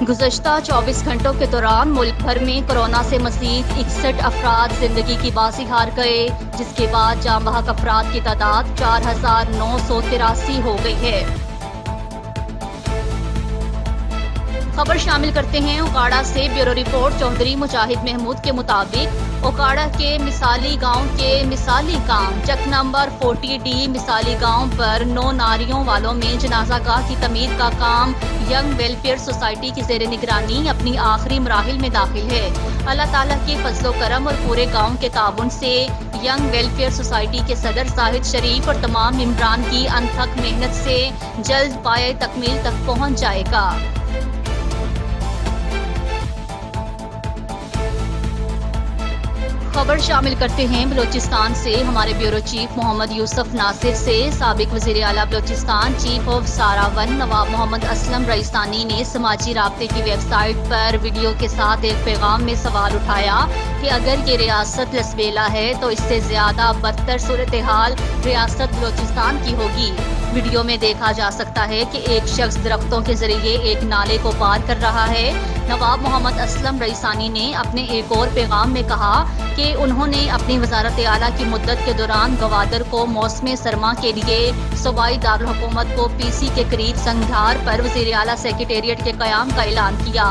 गुज़श्ता 24 घंटों के दौरान मुल्क भर में कोरोना से मज़ीद 61 अफराद जिंदगी की बाजी हार गए, जिसके बाद जाँ बहक अफराद की तादाद 4,983 हो गई है। खबर शामिल करते हैं ओकाड़ा से। ब्यूरो रिपोर्ट चौधरी मुजाहिद महमूद के मुताबिक ओकाड़ा के मिसाली गांव चक नंबर 40D मिसाली गांव पर 9 नारियों वालों में जनाजा गाह की तमीर का काम यंग वेलफेयर सोसाइटी की ज़ेर निगरानी अपनी आखिरी मराहिल में दाखिल है। अल्लाह ताला के फजलो करम और पूरे गांव के ताउन से यंग वेलफेयर सोसाइटी के सदर साहिद शरीफ और तमाम मेंबरान की अनथक मेहनत से जल्द पाए तकमील तक पहुंच जाएगा। खबर शामिल करते हैं बलोचिस्तान से। हमारे ब्यूरो चीफ मोहम्मद यूसुफ नासिर से साबिक वज़ीर आला बलोचिस्तान चीफ ऑफ सारावन नवाब मोहम्मद असलम रईसानी ने समाजी राब्ते की वेबसाइट पर वीडियो के साथ एक पैगाम में सवाल उठाया कि अगर ये रियासत लसबेला है तो इससे ज्यादा बदतर सूरत हाल रियासत बलोचिस्तान की होगी। वीडियो में देखा जा सकता है कि एक शख्स दरख्तों के जरिए एक नाले को पार कर रहा है। नवाब मोहम्मद असलम रईसानी ने अपने एक और पैगाम में कहा कि उन्होंने अपनी वजारत आला की मुद्दत के दौरान गवादर को मौसम सरमा के लिए सूबाई दारुल हुकूमत को PC के करीब संघार पर वज़ीर आला सेक्रेटेरिएट के क़याम का ऐलान किया,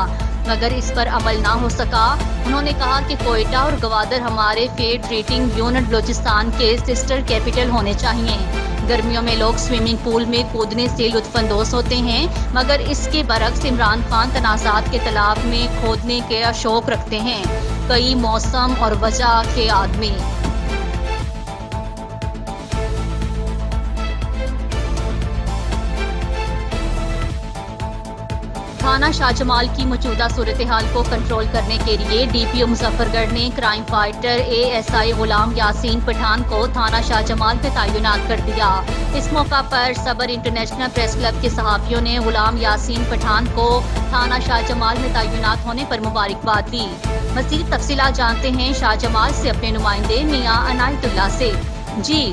मगर इस पर अमल ना हो सका। उन्होंने कहा कि कोयटा और गवादर हमारे फेड ट्रीटिंग यूनिट बलोचिस्तान के सिस्टर कैपिटल होने चाहिए। गर्मियों में लोग स्विमिंग पूल में कूदने से लुत्फानंदोज होते हैं, मगर इसके बरक्स इमरान खान तनाज़ात के तालाब में खोदने का शौक रखते हैं। कई मौसम और वजह के आदमी। थाना शाहजमाल की मौजूदा सूरत हाल को कंट्रोल करने के लिए DPO मुजफ्फरगढ़ ने क्राइम फाइटर ASI गुलाम यासीन पठान को थाना शाहजमाल में तैनात कर दिया। इस मौका पर सबर इंटरनेशनल प्रेस क्लब के सहाफियों ने गुलाम यासीन पठान को थाना शाहजमाल में तैनात होने पर मुबारकबाद दी। मज़ीद तफसीलात जानते हैं शाहजमाल से अपने नुमाइंदे मियां अनायतुल्लाह से। जी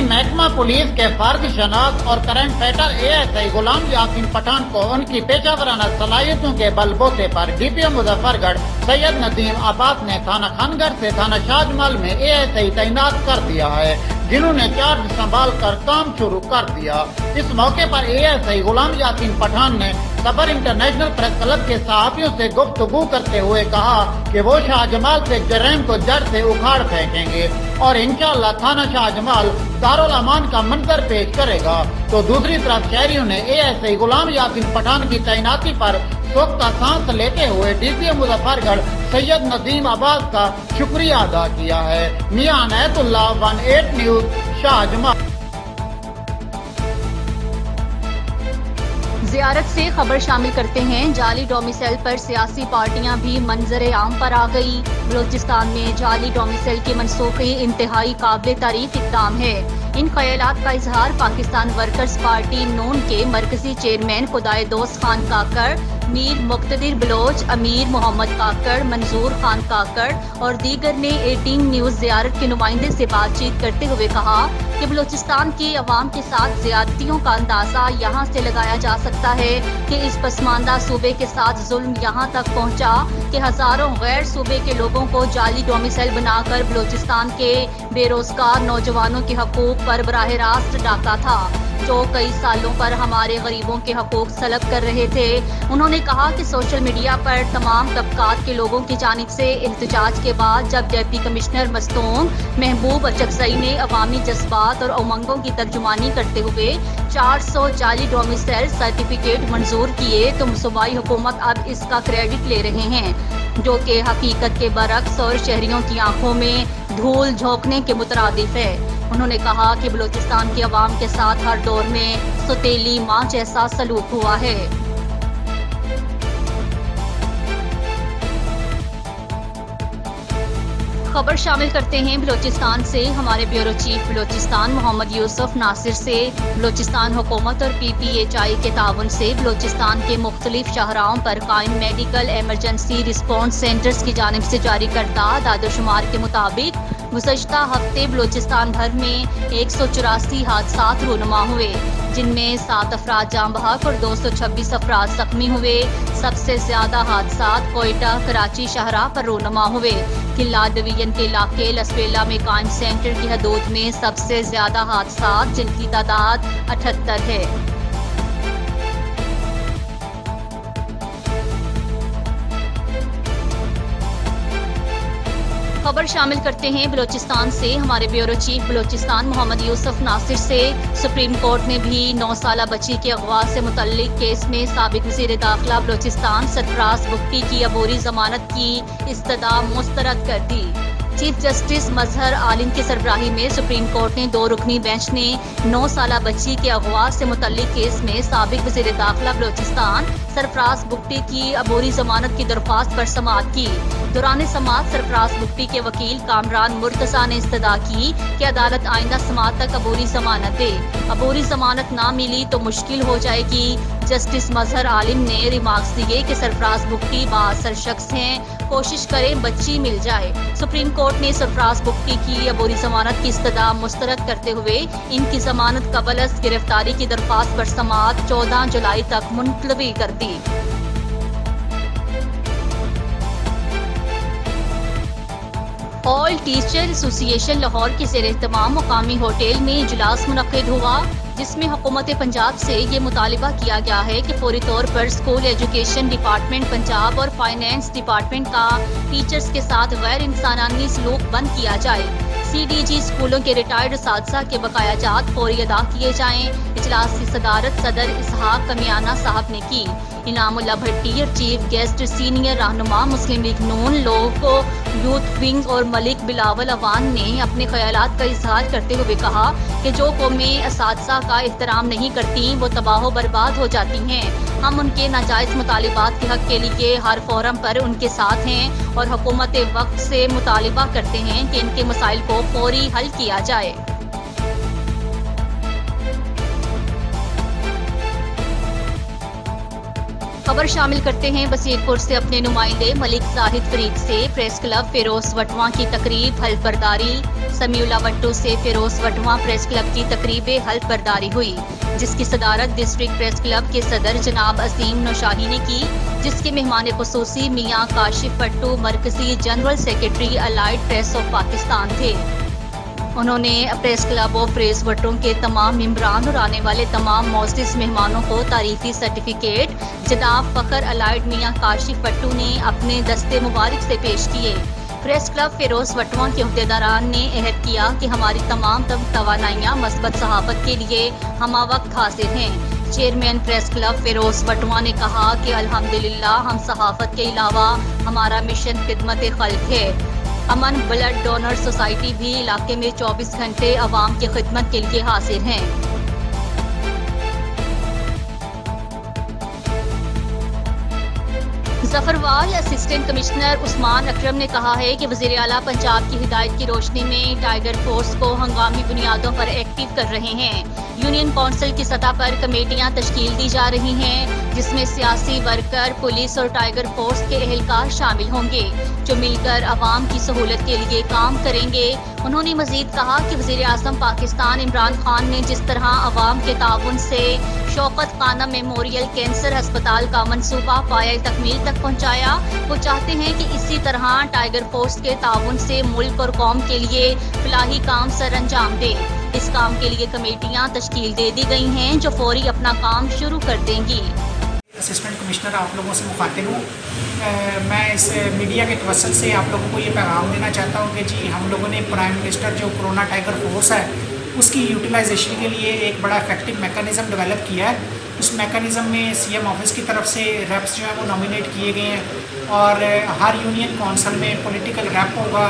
महकमा पुलिस के फर्द शनाख्त और क्राइम फाइटर ASI गुलाम यासीन पठान को उनकी पेशावराना सलाहियतों के बलबूते पर DPO मुजफ्फरगढ़ सैयद नदीम अब्बास ने थाना खानगढ़ से थाना शाहजमाल में ASI तैनात कर दिया है, जिन्होंने चार्ज संभाल कर काम शुरू कर दिया। इस मौके पर ASI गुलाम यासीन पठान ने सबर इंटरनेशनल प्रेस क्लब के सहाफियों से गुफ्तगू करते हुए कहा कि वो शाहजमाल से जराइम को जड़ से उखाड़ फेंकेंगे और इंशाअल्लाह थाना शाहजमाल दारुल अमान का मंजर पेश करेगा। तो दूसरी तरफ शहरियों ने ASI गुलाम यासीन पठान की तैनाती पर सुख का सांस लेते हुए DPO मुजफ्फरगढ़ सैयद नदीम अब्बास का शुक्रिया अदा किया है। मियां अनायतुल्लाह 18 न्यूज शाहजमाल। ज़ियारत से खबर शामिल करते हैं। जाली डोमिसाइल पर सियासी पार्टियां भी मंजर आम पर आ गई। बलोचिस्तान में जाली डोमिसाइल के मनसूखी इंतहाई काबिल तारीफ इक़दाम है। इन ख्यालात का इजहार पाकिस्तान वर्कर्स पार्टी नून के मरकजी चेयरमैन खुदाए दोस्त खान काकड़, मीर मुक्तदिर बलोच, अमीर मोहम्मद काकड़, मंजूर खान काकड़ और दीगर ने 18 न्यूज ज़ियारत के नुमाइंदे से बातचीत करते हुए कहा कि बलोचिस्तान के अवाम के साथ ज्यादतियों का अंदाजा यहाँ से लगाया जा सकता है कि इस पसमानदा सूबे के साथ जुल्म यहाँ तक पहुँचा कि हजारों गैर सूबे के लोगों को जाली डोमिसाइल बनाकर बलोचिस्तान के बेरोजगार नौजवानों के हकूक पर बराह रास्त डाका था, जो कई सालों पर हमारे गरीबों के हकूक सलब कर रहे थे। उन्होंने कहा कि सोशल मीडिया पर तमाम तबकात के लोगों की जानिब से एहतजाज के बाद जब डिप्टी कमिश्नर मस्तूम महबूब अचकजई ने अवामी जज्बात और उमंगों की तर्जुमानी करते हुए 440 डोमिसाइल सर्टिफिकेट मंजूर किए, तो सूबाई हुकूमत अब इसका क्रेडिट ले रहे हैं, जो कि हकीकत के बरक्स और शहरियों की आंखों में धूल झोंकने के मुतरादिफ है। उन्होंने कहा कि बलोचिस्तान के अवाम के साथ हर दौर में सौतेली माँ जैसा सलूक हुआ है। खबर शामिल करते हैं बलोचिस्तान से। हमारे ब्यूरो चीफ बलोचिस्तान मोहम्मद यूसुफ नासिर से। बलोचिस्तान हुकूमत और PPHI के ताउन से बलोचिस्तान के मुख्तलिफ शाहराहों पर कायम मेडिकल एमरजेंसी रिस्पॉन्स सेंटर्स की जानिब से जारी करदा दादोशुमार के मुताबिक गुज़श्ता हफ्ते बलूचिस्तान भर में 184 हादसात रूनुमा हुए, जिनमें 7 अफराद जाँ बहक और 226 अफराद जख्मी हुए। सबसे ज्यादा हादसात कोयटा, कराची, शाहराह पर रूनुमा हुए। किला डिवीजन के इलाके लसवेला में काइम सेंटर की हदूद में सबसे ज्यादा हादसात, जिनकी तादाद 78 है। खबर शामिल करते हैं बलूचिस्तान से। हमारे ब्यूरो चीफ बलूचिस्तान मोहम्मद यूसुफ नासिर से। सुप्रीम कोर्ट ने भी 9 साला बच्ची के अगवा से मुतल्लिक केस में साबिक वज़ीर दाखिला बलूचिस्तान सरफराज बुगटी की अबूरी जमानत की इस्तदा मुस्तरद कर दी। चीफ जस्टिस मजहर आलिम की सरबराही में सुप्रीम कोर्ट ने 2 रुकनी बेंच ने 9 साला बच्ची के अगवा से मुतल्लिक केस में साबिक वज़ीर दाखिला बलूचिस्तान सरफराज बुगटी की अबूरी जमानत की दरख्वास्त पर समाअत की। दौरान समाअत सरफराज बुगटी के वकील कामरान मुर्तज़ा ने इस्तदा की कि अदालत आइंदा समाअत तक अबूरी जमानत दे। अबूरी जमानत ना मिली तो मुश्किल हो जाएगी। जस्टिस मजहर आलिम ने रिमार्क्स दिए कि सरफराज बुगटी बाअसर शख्स हैं, कोशिश करें बच्ची मिल जाए। सुप्रीम कोर्ट ने सरफराज बुगटी की अबूरी जमानत की इस्तदा मुस्तरद करते हुए इनकी जमानत कबल अज़ गिरफ्तारी की दरख्वास्त पर समाअत 14 जुलाई तक मुलतवी कर दी। ऑल टीचर एसोसिएशन लाहौर के ज़ेर एहतमाम मुकामी होटल में इजलास मुनक्किद हुआ, जिसमें हुकूमत पंजाब से ये मुतालिबा किया गया है कि फौरी तौर पर स्कूल एजुकेशन डिपार्टमेंट पंजाब और फाइनेंस डिपार्टमेंट का टीचर्स के साथ गैर इंसानी सलूक बंद किया जाए। CDG स्कूलों के रिटायर्ड असातिज़ा के बकाया जात फौरी अदा किए जाएं। इजलास की सदारत सदर इसहाक कमियाना साहब ने की। इनामुल्लाह भट्टी और चीफ गेस्ट सीनियर रहनुमा मुस्लिम लीग नून लोग यूथ विंग और मलिक बिलावल अवान ने अपने ख्यालात का इजहार करते हुए कहा कि जो कौमें असातिज़ा का एहतराम नहीं करती वो तबाह बर्बाद हो जाती हैं। हम उनके नाजायज़ मुतालिबात के हक़ के लिए हर फोरम पर उनके साथ हैं और हुकूमत वक्त से मुतालिबा करते हैं कि इनके मसाइल को फौरी हल किया जाए। खबर शामिल करते हैं बसीरपुर से अपने नुमाइंदे मलिक जाहिद फरीद से। प्रेस क्लब फिरोज वटवा की तकरीब हल्फ बर्दारी। समीउल्लाह वट्टू से फिरोज वटवा प्रेस क्लब की तकरीब हल्फ बर्दारी हुई, जिसकी सदारत डिस्ट्रिक्ट प्रेस क्लब के सदर जनाब असीम नौशाही ने की, जिसके मेहमान खुसूसी मियाँ काशिफ पट्टू मरकजी general secretary allied press of Pakistan थे। उन्होंने प्रेस क्लब ऑफ प्रेस वटों के तमाम मेंबरान और आने वाले तमाम मोअज़्ज़िज़ मेहमानों को तारीफी सर्टिफिकेट जनाब फ़खर अलाइड मियाँ काशिफ पट्टू ने अपने दस्ते मुबारक से पेश किए। प्रेस क्लब फिरोज वटवा के अहदेदारान ने अहद किया कि हमारी तमाम तवानाइयाँ मस्बत सहाफ़त के लिए हमावक्त हाजिर हैं। चेयरमैन प्रेस क्लब फिरोज वटवा ने कहा कि अल्हम्दुलिल्लाह हम सहाफ़त के अलावा हमारा मिशन खिदमत खल्क़ है। अमन ब्लड डोनर सोसाइटी भी इलाके में 24 घंटे आवाम की खिदमत के लिए हाजिर हैं। जफरवाल असिस्टेंट कमिश्नर उस्मान अकरम ने कहा है कि वज़ीर आला पंजाब की हिदायत की रोशनी में टाइगर फोर्स को हंगामी बुनियादों पर एक्टिव कर रहे हैं। यूनियन कौंसिल की सतह पर कमेटियां तश्कील दी जा रही हैं, जिसमें सियासी वर्कर, पुलिस और टाइगर फोर्स के एहलकार शामिल होंगे, जो मिलकर आवाम की सहूलत के लिए काम करेंगे। उन्होंने मजीद कहा कि वज़ीर आज़म पाकिस्तान इमरान खान ने जिस तरह आवाम के ताउन से शौकत खाना मेमोरियल कैंसर अस्पताल का मंसूबा पाया तकमील तक पहुँचाया, वो चाहते हैं कि इसी तरह टाइगर फोर्स के ताउन से मुल्क और कौम के लिए फलाही काम सर अंजाम दें। इस काम के लिए कमेटियां तश्कील दे दी गई हैं, जो फौरी अपना काम शुरू कर देंगी। असिस्टेंट कमिश्नर आप लोगों से मुखातिब हूँ। मैं इस मीडिया के तवस्सुल से आप लोगों को ये पैगाम देना चाहता हूँ कि जी हम लोगों ने प्राइम मिनिस्टर जो कोरोना टाइगर फोर्स है उसकी यूटिलाइजेशन के लिए एक बड़ा इफेक्टिव मेकनिज़म डेवलप किया है। उस मेकनिज़म में CM ऑफिस की तरफ से रेप्स जो है वो नॉमिनेट किए गए हैं और हर यूनियन कौंसिल में पॉलिटिकल रेप होगा,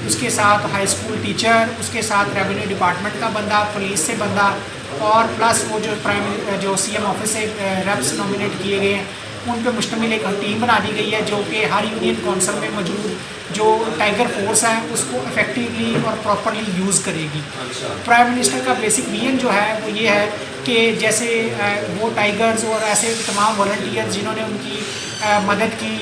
उसके साथ हाई स्कूल टीचर, उसके साथ रेवेन्यू डिपार्टमेंट का बंदा, पुलिस से बंदा और प्लस वो जो CM ऑफिस से रेप्स नॉमिनेट किए गए हैं उन पर मुश्तमिल एक टीम बना दी गई है, जो कि हर यूनियन कौंसिल में मौजूद जो टाइगर फोर्स है उसको इफेक्टिवली और प्रॉपरली यूज़ करेगी। प्राइम मिनिस्टर का बेसिक विजन जो है वो ये है कि जैसे वो टाइगर्स और ऐसे तमाम वॉलंटियर्स जिन्होंने उनकी मदद की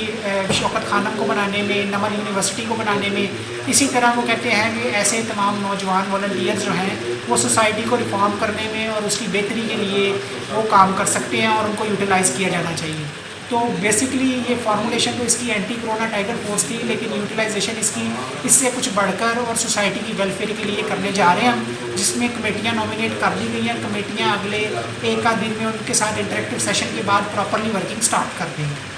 शौकत खानम को बनाने में, नमन यूनिवर्सिटी को बनाने में, इसी तरह वो कहते हैं कि ऐसे तमाम नौजवान वॉलंटियर्स जो हैं वो सोसाइटी को रिफॉर्म करने में और उसकी बेहतरी के लिए वो काम कर सकते हैं और उनको यूटिलाइज़ किया जाना चाहिए। तो बेसिकली ये फार्मूलेशन तो इसकी एंटी कोरोना टाइगर फोर्स थी, लेकिन यूटिलाइजेशन इसकी इससे कुछ बढ़कर और सोसाइटी की वेलफेयर के लिए करने जा रहे हैं हम, जिसमें कमेटियाँ नॉमिनेट कर दी गई हैं। कमेटियाँ अगले एक आध दिन में उनके साथ इंटरेक्टिव सेशन के बाद प्रॉपरली वर्किंग स्टार्ट कर देंगे।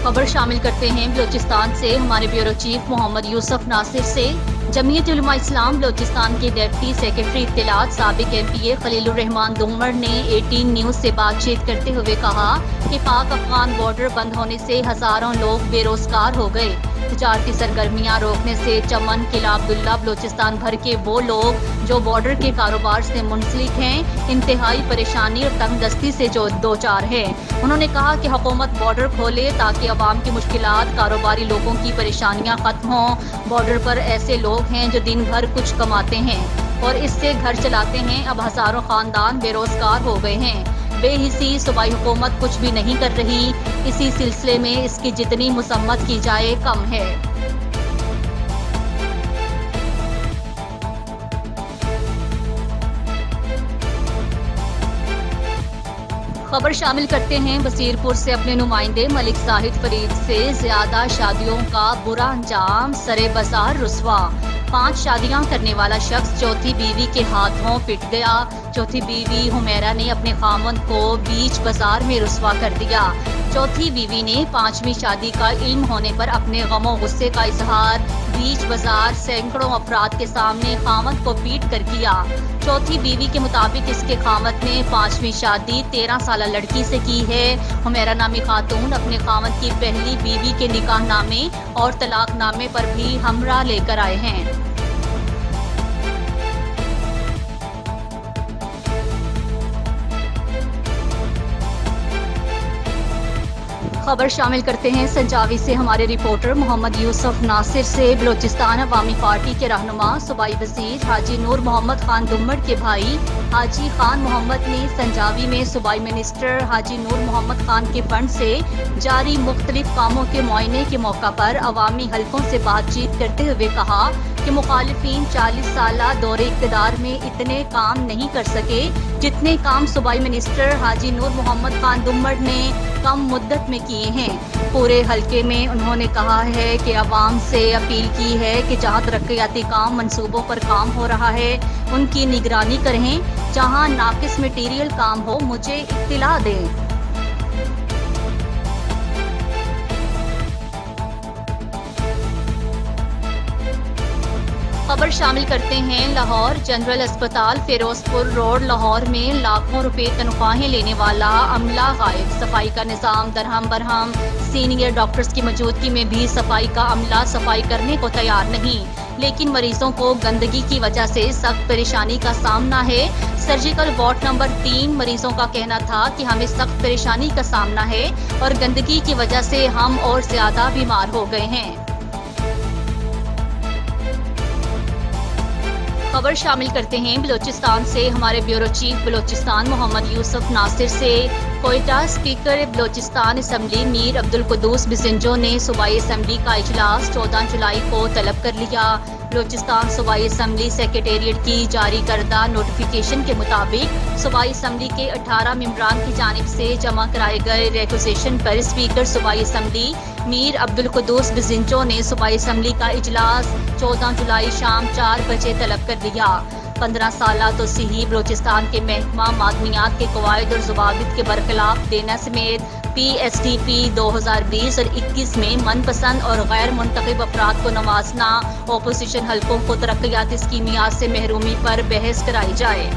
खबर शामिल करते हैं बलूचिस्तान से हमारे ब्यूरो चीफ मोहम्मद यूसुफ नासिर से। जमीयत उलमा इस्लाम बलूचिस्तान के डिप्टी सेक्रेटरी इत्तलात साबिक MPA खलीलुर रहमान दुम्मड़ ने 18 न्यूज़ से बातचीत करते हुए कहा कि पाक अफगान बॉर्डर बंद होने से हजारों लोग बेरोजगार हो गए। तजारती सरगर्मियां रोकने से चमन, किला अब्दुल्ला, बलूचिस्तान भर के वो लोग जो बॉर्डर के कारोबार से मुंसलिक हैं इंतहाई परेशानी और तंगदस्ती से जो दो चार है। उन्होंने कहा कि हुकूमत बॉर्डर खोले ताकि अवाम की मुश्किलात, कारोबारी लोगों की परेशानियां खत्म हों। बॉर्डर पर ऐसे लोग हैं जो दिन भर कुछ कमाते हैं और इससे घर चलाते हैं। अब हजारों खानदान बेरोजगार हो गए हैं। बेहिसी सूबाई हुकूमत कुछ भी नहीं कर रही। इसी सिलसिले में इसकी जितनी मुसम्मत की जाए कम है। खबर शामिल करते हैं बसीरपुर से अपने नुमाइंदे मलिक साहिद फरीद से। ज्यादा शादियों का बुरा अंजाम, सरे बाजार रुस्वा। 5 शादियां करने वाला शख्स चौथी बीवी के हाथों पिट गया। चौथी बीवी हुमैरा ने अपने खामंद को बीच बाजार में रुस्वा कर दिया। चौथी बीवी ने 5वीं शादी का इल्म होने पर अपने गमो गुस्से का इजहार बीच बाजार सैकड़ों अफराद के सामने खामंद को पीट कर किया। चौथी बीवी के मुताबिक इसके खामद ने 5वीं शादी 13 साल लड़की से की है। हुमैरा नामी खातून अपने खामद की पहली बीवी के निकाह नामे और तलाक नामे पर भी हमरा लेकर आए हैं। खबर शामिल करते हैं संजावी से हमारे रिपोर्टर मोहम्मद यूसुफ नासिर से। बलूचिस्तान अवामी पार्टी के रहनुमा सूबाई वजीर हाजी नूर मोहम्मद खान दुम्मड़ के भाई हाजी खान मोहम्मद ने संजावी में सूबाई मिनिस्टर हाजी नूर मोहम्मद खान के फंड से जारी मुख्तलिफ कामों के मुआयने के मौका पर अवामी हलकों से बातचीत करते हुए कहा कि मुखालिफिन 40 साला दौरे इक़्तिदार में इतने काम नहीं कर सके जितने काम सूबाई मिनिस्टर हाजी नूर मोहम्मद खान दुम्मड़ ने कम मुद्दत में किए हैं। पूरे हलके में उन्होंने कहा है कि अवाम से अपील की है कि जहां तरक्याती काम मंसूबों पर काम हो रहा है उनकी निगरानी करें। जहां नाकिस मटीरियल काम हो मुझे इत्तिला दें। खबर शामिल करते हैं लाहौर जनरल अस्पताल फिरोजपुर रोड लाहौर में लाखों रुपए तनख्वाहें लेने वाला अमला गायब। सफाई का निज़ाम दरहम बरहम। सीनियर डॉक्टर्स की मौजूदगी में भी सफाई का अमला सफाई करने को तैयार नहीं, लेकिन मरीजों को गंदगी की वजह से सख्त परेशानी का सामना है। सर्जिकल वार्ड नंबर 3 मरीजों का कहना था कि हमें सख्त परेशानी का सामना है और गंदगी की वजह से हम और ज्यादा बीमार हो गए हैं। खबर शामिल करते हैं बलूचिस्तान से हमारे ब्यूरो चीफ बलूचिस्तान मोहम्मद यूसुफ नासिर से। कोयटा स्पीकर बलूचिस्तान असम्बली मीर अब्दुल कुद्दूस बिसिंजो ने सूबाई असम्बली का इजलास 14 जुलाई को तलब कर लिया। बलूचिस्तान सूबाई असम्बली सेक्रेटेरिएट की जारी करदा नोटिफिकेशन के मुताबिक सूबाई असम्बली के 18 मेंबरान की जानिब से जमा कराए गए रिक्वेजिशन पर स्पीकर सूबाई असम्बली मीर अब्दुल कुद्दूस बिसिंजो ने सूबाई असम्बली का इजलास 14 जुलाई शाम 4 बजे तलब कर लिया। 15 साल तोसीही बलूचिस्तान के महकमा मादनियात के कवायद और ज़वाबित के बरखिलाफ देना समेत PSTP 2020 और 21 में मनपसंद और गैर मुंतखब अफराद को नवाजना, अपोजिशन हलकों को तरक्याती स्कीमियात से महरूमी पर बहस कराई जाए।